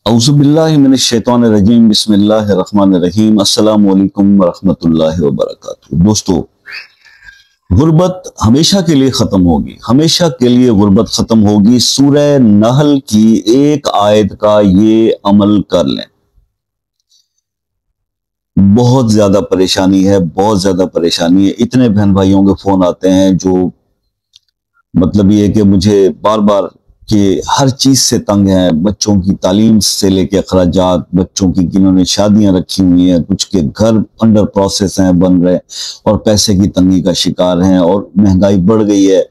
औज़ुबिल्लाहि मिनश्शैतानिर्रजीम बिस्मिल्लाहिर्रहमानिर्रहीम अस्सलामु अलैकुम वरहमतुल्लाहि वबरकातुहू। दोस्तों, गुर्बत हमेशा के लिए खत्म होगी, हमेशा के लिए गुर्बत खत्म होगी। सूरह नहल की एक आयत का ये अमल कर लें। बहुत ज्यादा परेशानी है, बहुत ज्यादा परेशानी है। इतने बहन भाइयों के फोन आते हैं जो मतलब ये कि मुझे बार बार कि हर चीज से तंग है, बच्चों की तालीम से लेके अखराजात, बच्चों की जिन्होंने शादियां रखी हुई हैं, कुछ के घर अंडर प्रोसेस हैं, बन रहे, और पैसे की तंगी का शिकार हैं, और महंगाई बढ़ गई है,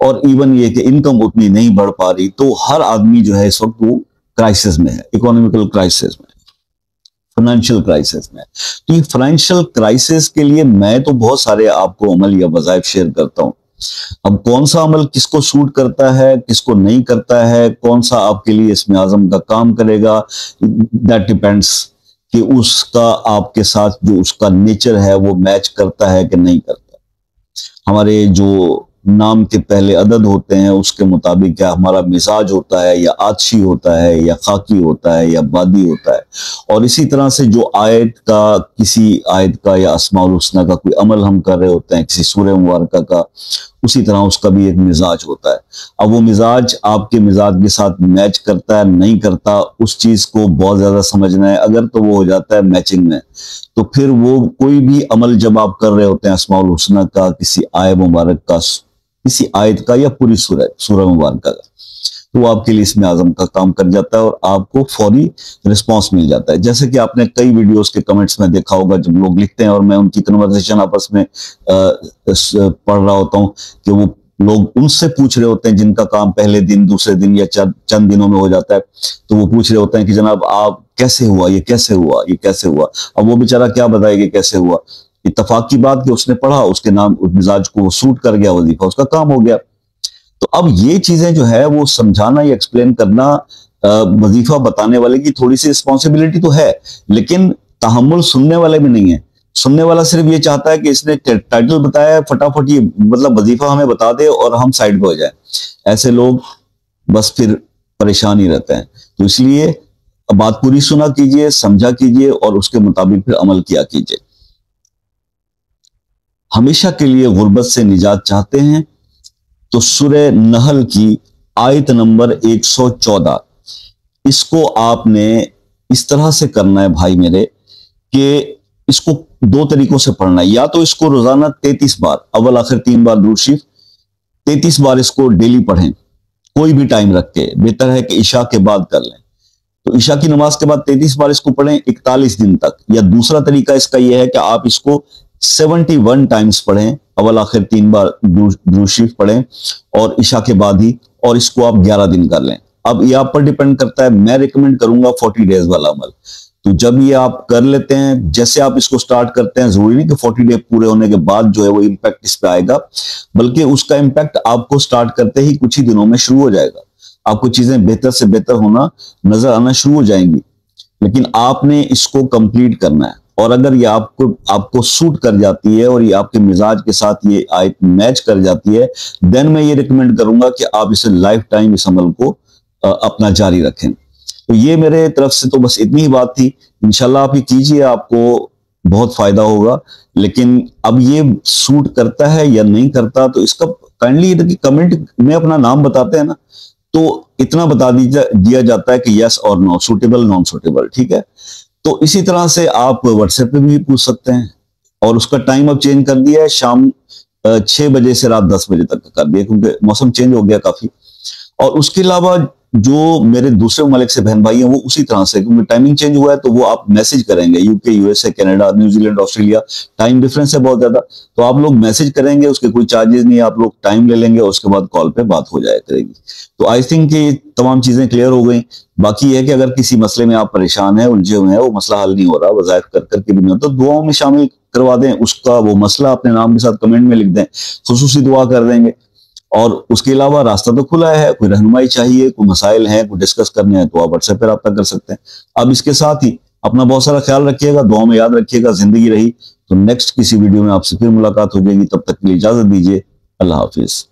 और इवन ये कि इनकम उतनी नहीं बढ़ पा रही। तो हर आदमी जो है इस वक्त वो क्राइसिस में है, इकोनॉमिकल क्राइसिस में, फाइनेंशियल क्राइसिस में। तो ये फाइनेंशियल क्राइसिस के लिए मैं तो बहुत सारे आपको अमल या वज़ाइफ शेयर करता हूं। अब कौन सा अमल किसको सूट करता है, किसको नहीं करता है, कौन सा आपके लिए इसमें आजम का काम करेगा, दैट डिपेंड्स कि उसका आपके साथ जो उसका नेचर है वो मैच करता है कि नहीं करता। हमारे जो नाम के पहले अदद होते हैं उसके मुताबिक क्या हमारा मिजाज होता है, या आतशी होता है, या खाकी होता है, या बादी होता है। और इसी तरह से जो आयत का, किसी आयत का या अस्माउल हुस्ना का कोई अमल हम कर रहे होते हैं, किसी सूरह मुबारका का, उसी तरह उसका भी एक मिजाज होता है। अब वो मिजाज आपके मिजाज के साथ मैच करता है नहीं करता, उस चीज को बहुत ज्यादा समझना है। अगर तो वो हो जाता है मैचिंग में, तो फिर वो कोई भी अमल जब आप कर रहे होते हैं अस्माउल हुस्ना का, किसी आय मुबारक का, किसी आयत का, या पूरी सूरह मुबारक का, तो वो आपके लिए इसमें आजम का काम कर जाता है और आपको फौरी रिस्पांस मिल जाता है। जैसे कि आपने कई वीडियोस के कमेंट्स में देखा होगा, जब लोग लिखते हैं और मैं उनकी कन्वर्सेशन आपस में पढ़ रहा होता हूं कि वो लोग उनसे पूछ रहे होते हैं जिनका काम पहले दिन, दूसरे दिन या चंद दिनों में हो जाता है। तो वो पूछ रहे होते हैं कि जनाब आप कैसे हुआ, ये कैसे हुआ, ये कैसे हुआ। अब वो बेचारा क्या बताएगा कैसे हुआ। इत्तफाक की बात कि उसने पढ़ा, उसके नाम, उस मिजाज को सूट कर गया, वजीफा उसका काम हो गया। तो अब ये चीजें जो है वो समझाना या एक्सप्लेन करना वजीफा बताने वाले की थोड़ी सी रिस्पॉन्सिबिलिटी तो है, लेकिन तहम्मुल सुनने वाले में नहीं है। सुनने वाला सिर्फ ये चाहता है कि इसने टाइटल बताया है, फटाफट ये मतलब वजीफा हमें बता दे और हम साइड पे हो जाए। ऐसे लोग बस फिर परेशान ही रहते हैं। तो इसलिए बात पूरी सुना कीजिए, समझा कीजिए, और उसके मुताबिक फिर अमल किया कीजिए। हमेशा के लिए गुर्बत से निजात चाहते हैं तो सूरह नहल की आयत नंबर 114, इसको आपने इस तरह से करना है भाई मेरे, कि इसको दो तरीकों से पढ़ना है। या तो इसको रोजाना 33 बार, अव्वल आखिर 3 बार दुरूद शरीफ, 33 बार इसको डेली पढ़ें, कोई भी टाइम रख के। बेहतर है कि इशा के बाद कर लें, तो इशा की नमाज के बाद 33 बार इसको पढ़ें 41 दिन तक। या दूसरा तरीका इसका यह है कि आप इसको 71 टाइम्स पढ़ें, अव्वल आखिर 3 बार दुरूद शरीफ पढ़ें और इशा के बाद ही, और इसको आप 11 दिन कर लें। अब ये आप पर डिपेंड करता है, मैं रिकमेंड करूंगा 40 डेज वाला अमल। तो जब ये आप कर लेते हैं, जैसे आप इसको स्टार्ट करते हैं, जरूरी नहीं कि 40 डे पूरे होने के बाद जो है वो इम्पैक्ट इस पे आएगा, बल्कि उसका इम्पैक्ट आपको स्टार्ट करते ही कुछ ही दिनों में शुरू हो जाएगा। आपको चीजें बेहतर से बेहतर होना नजर आना शुरू हो जाएंगी। लेकिन आपने इसको कंप्लीट करना है, और अगर ये आपको सूट कर जाती है और ये आपके मिजाज के साथ ये आयत मैच कर जाती है, देन मैं ये रिकमेंड करूंगा कि आप इसे लाइफ टाइम इस अमल को अपना जारी रखें। तो ये मेरे तरफ से तो बस इतनी ही बात थी। इंशाल्लाह आप ये कीजिए, आपको बहुत फायदा होगा। लेकिन अब ये सूट करता है या नहीं करता, तो इसका काइंडली कमेंट में अपना नाम बताते हैं ना, तो इतना बता दिया जाता है कि यस और नो, सूटेबल, नॉन सूटेबल, ठीक है। तो इसी तरह से आप व्हाट्सएप पे भी पूछ सकते हैं, और उसका टाइम अब चेंज कर दिया है, शाम 6 बजे से रात 10 बजे तक कर दिया, क्योंकि मौसम चेंज हो गया काफी। और उसके अलावा जो मेरे दूसरे ममालिक से बहन भाई हैं वो उसी तरह से, क्योंकि टाइमिंग चेंज हुआ है, तो वो आप मैसेज करेंगे। UK, USA, Canada, New Zealand, Australia, time difference है बहुत ज्यादा, तो आप लोग मैसेज करेंगे, उसके कोई चार्जेस नहीं, आप लोग टाइम ले लेंगे और उसके बाद कॉल पे बात हो जाया करेगी। तो आई थिंक ये तमाम चीजें क्लियर हो गई। बाकी है कि अगर किसी मसले में आप परेशान हैं, उलझे हुए हैं, वो मसला हल नहीं हो रहा, वज़ाइफ कर करके भी नहीं होता, तो दुआओं में शामिल करवा दें उसका, वो मसला अपने नाम के साथ कमेंट में लिख दें, खुसूसी दुआ कर देंगे। और उसके अलावा रास्ता तो खुला है, कोई रहनुमाई चाहिए, कोई मसाइल हैं, कोई डिस्कस करने हैं, तो आप व्हाट्सएप पर राब्ता कर सकते हैं। अब इसके साथ ही अपना बहुत सारा ख्याल रखिएगा, दुआ में याद रखिएगा। जिंदगी रही तो नेक्स्ट किसी वीडियो में आपसे फिर मुलाकात हो जाएगी, तब तक के लिए इजाजत दीजिए। अल्लाह हाफिज।